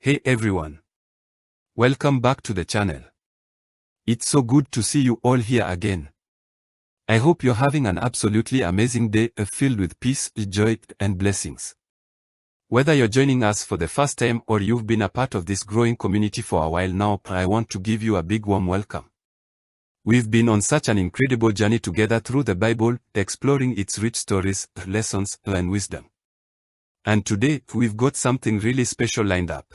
Hey everyone. Welcome back to the channel. It's so good to see you all here again. I hope you're having an absolutely amazing day filled with peace, joy, and blessings. Whether you're joining us for the first time or you've been a part of this growing community for a while now, I want to give you a big warm welcome. We've been on such an incredible journey together through the Bible, exploring its rich stories, lessons, and wisdom. And today, we've got something really special lined up.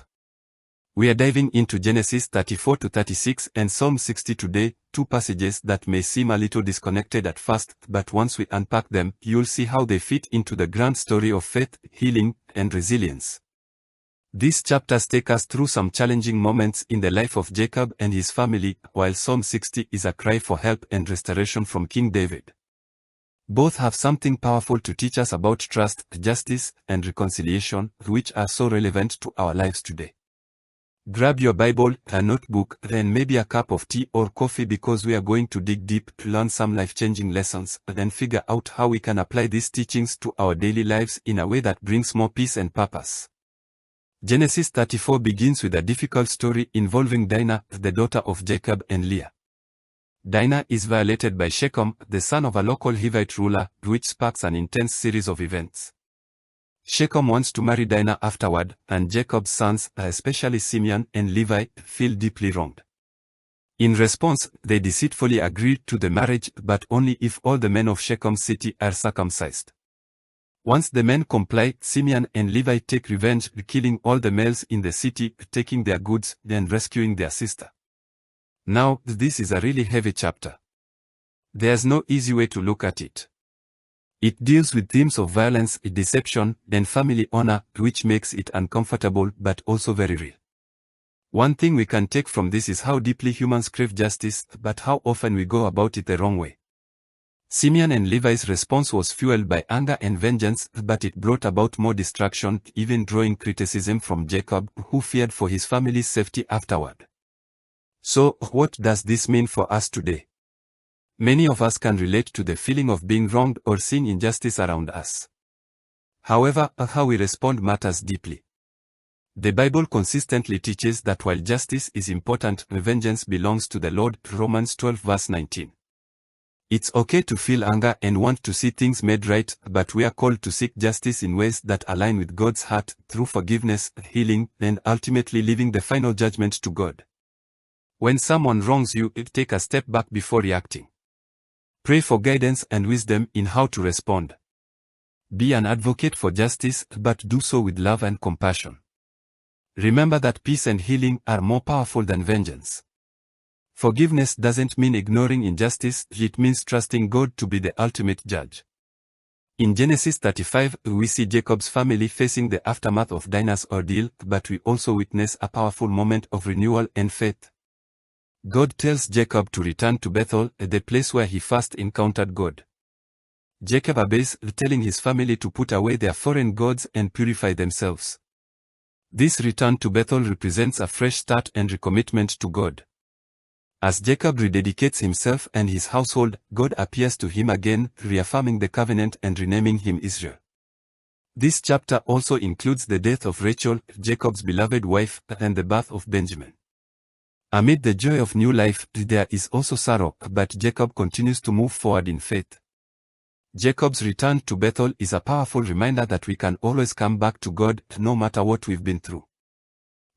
We are diving into Genesis 34 to 36 and Psalm 60 today, two passages that may seem a little disconnected at first, but once we unpack them, you'll see how they fit into the grand story of faith, healing, and resilience. These chapters take us through some challenging moments in the life of Jacob and his family, while Psalm 60 is a cry for help and restoration from King David. Both have something powerful to teach us about trust, justice, and reconciliation, which are so relevant to our lives today. Grab your Bible, a notebook, and maybe a cup of tea or coffee because we are going to dig deep, learn some life-changing lessons, and figure out how we can apply these teachings to our daily lives in a way that brings more peace and purpose. Genesis 34 begins with a difficult story involving Dinah, the daughter of Jacob and Leah. Dinah is violated by Shechem, the son of a local Hivite ruler, which sparks an intense series of events. Shechem wants to marry Dinah afterward, and Jacob's sons, especially Simeon and Levi, feel deeply wronged. In response, they deceitfully agree to the marriage, but only if all the men of Shechem's city are circumcised. Once the men comply, Simeon and Levi take revenge, killing all the males in the city, taking their goods, and rescuing their sister. Now, this is a really heavy chapter. There's no easy way to look at it. It deals with themes of violence, deception, and family honor, which makes it uncomfortable but also very real. One thing we can take from this is how deeply humans crave justice, but how often we go about it the wrong way. Simeon and Levi's response was fueled by anger and vengeance, but it brought about more destruction, even drawing criticism from Jacob, who feared for his family's safety afterward. So, what does this mean for us today? Many of us can relate to the feeling of being wronged or seeing injustice around us. However, how we respond matters deeply. The Bible consistently teaches that while justice is important, vengeance belongs to the Lord, Romans 12 verse 19. It's okay to feel anger and want to see things made right, but we are called to seek justice in ways that align with God's heart, through forgiveness, healing, and ultimately leaving the final judgment to God. When someone wrongs you, take a step back before reacting. Pray for guidance and wisdom in how to respond. Be an advocate for justice, but do so with love and compassion. Remember that peace and healing are more powerful than vengeance. Forgiveness doesn't mean ignoring injustice, it means trusting God to be the ultimate judge. In Genesis 35, we see Jacob's family facing the aftermath of Dinah's ordeal, but we also witness a powerful moment of renewal and faith. God tells Jacob to return to Bethel, the place where he first encountered God. Jacob obeys, telling his family to put away their foreign gods and purify themselves. This return to Bethel represents a fresh start and recommitment to God. As Jacob rededicates himself and his household, God appears to him again, reaffirming the covenant and renaming him Israel. This chapter also includes the death of Rachel, Jacob's beloved wife, and the birth of Benjamin. Amid the joy of new life, there is also sorrow, but Jacob continues to move forward in faith. Jacob's return to Bethel is a powerful reminder that we can always come back to God, no matter what we've been through.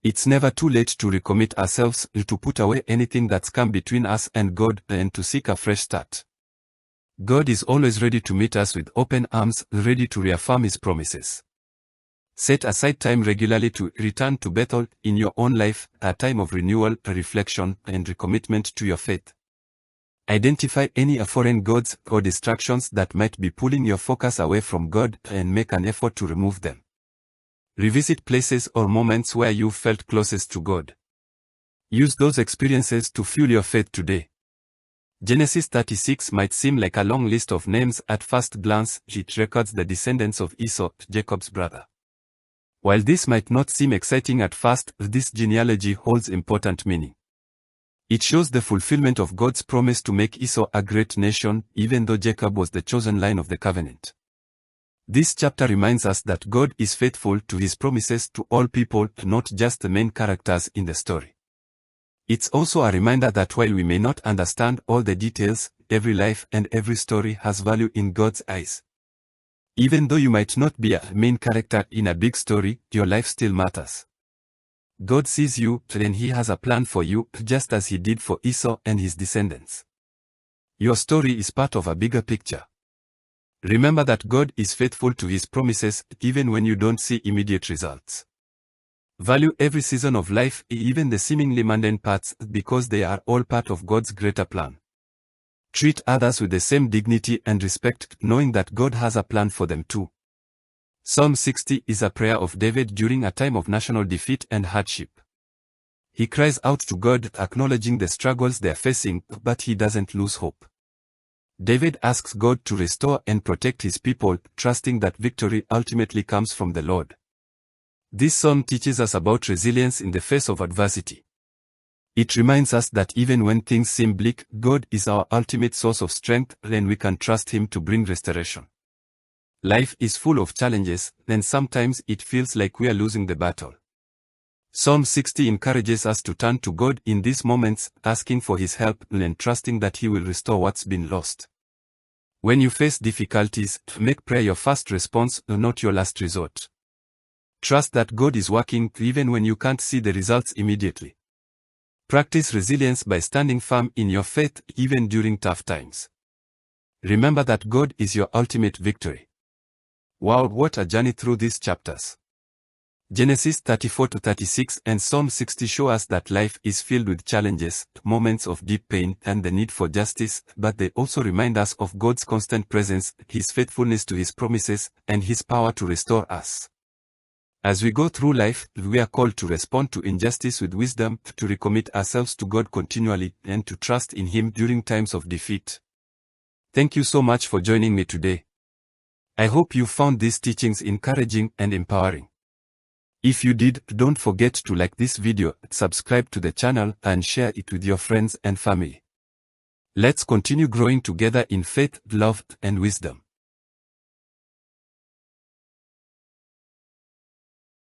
It's never too late to recommit ourselves, to put away anything that's come between us and God, and to seek a fresh start. God is always ready to meet us with open arms, ready to reaffirm His promises. Set aside time regularly to return to Bethel in your own life, a time of renewal, reflection, and recommitment to your faith. Identify any foreign gods or distractions that might be pulling your focus away from God and make an effort to remove them. Revisit places or moments where you felt closest to God. Use those experiences to fuel your faith today. Genesis 36 might seem like a long list of names at first glance. It records the descendants of Esau, Jacob's brother. While this might not seem exciting at first, this genealogy holds important meaning. It shows the fulfillment of God's promise to make Esau a great nation, even though Jacob was the chosen line of the covenant. This chapter reminds us that God is faithful to his promises to all people, not just the main characters in the story. It's also a reminder that while we may not understand all the details, every life and every story has value in God's eyes. Even though you might not be a main character in a big story, your life still matters. God sees you, and he has a plan for you, just as he did for Esau and his descendants. Your story is part of a bigger picture. Remember that God is faithful to his promises, even when you don't see immediate results. Value every season of life, even the seemingly mundane parts, because they are all part of God's greater plan. Treat others with the same dignity and respect, knowing that God has a plan for them too. Psalm 60 is a prayer of David during a time of national defeat and hardship. He cries out to God, acknowledging the struggles they are facing, but he doesn't lose hope. David asks God to restore and protect his people, trusting that victory ultimately comes from the Lord. This psalm teaches us about resilience in the face of adversity. It reminds us that even when things seem bleak, God is our ultimate source of strength, and we can trust him to bring restoration. Life is full of challenges, and sometimes it feels like we are losing the battle. Psalm 60 encourages us to turn to God in these moments, asking for his help and trusting that he will restore what's been lost. When you face difficulties, make prayer your first response, not your last resort. Trust that God is working even when you can't see the results immediately. Practice resilience by standing firm in your faith even during tough times. Remember that God is your ultimate victory. Wow, what a journey through these chapters. Genesis 34-36 and Psalm 60 show us that life is filled with challenges, moments of deep pain, and the need for justice, but they also remind us of God's constant presence, his faithfulness to his promises, and his power to restore us. As we go through life, we are called to respond to injustice with wisdom, to recommit ourselves to God continually, and to trust in him during times of defeat. Thank you so much for joining me today. I hope you found these teachings encouraging and empowering. If you did, don't forget to like this video, subscribe to the channel, and share it with your friends and family. Let's continue growing together in faith, love, and wisdom.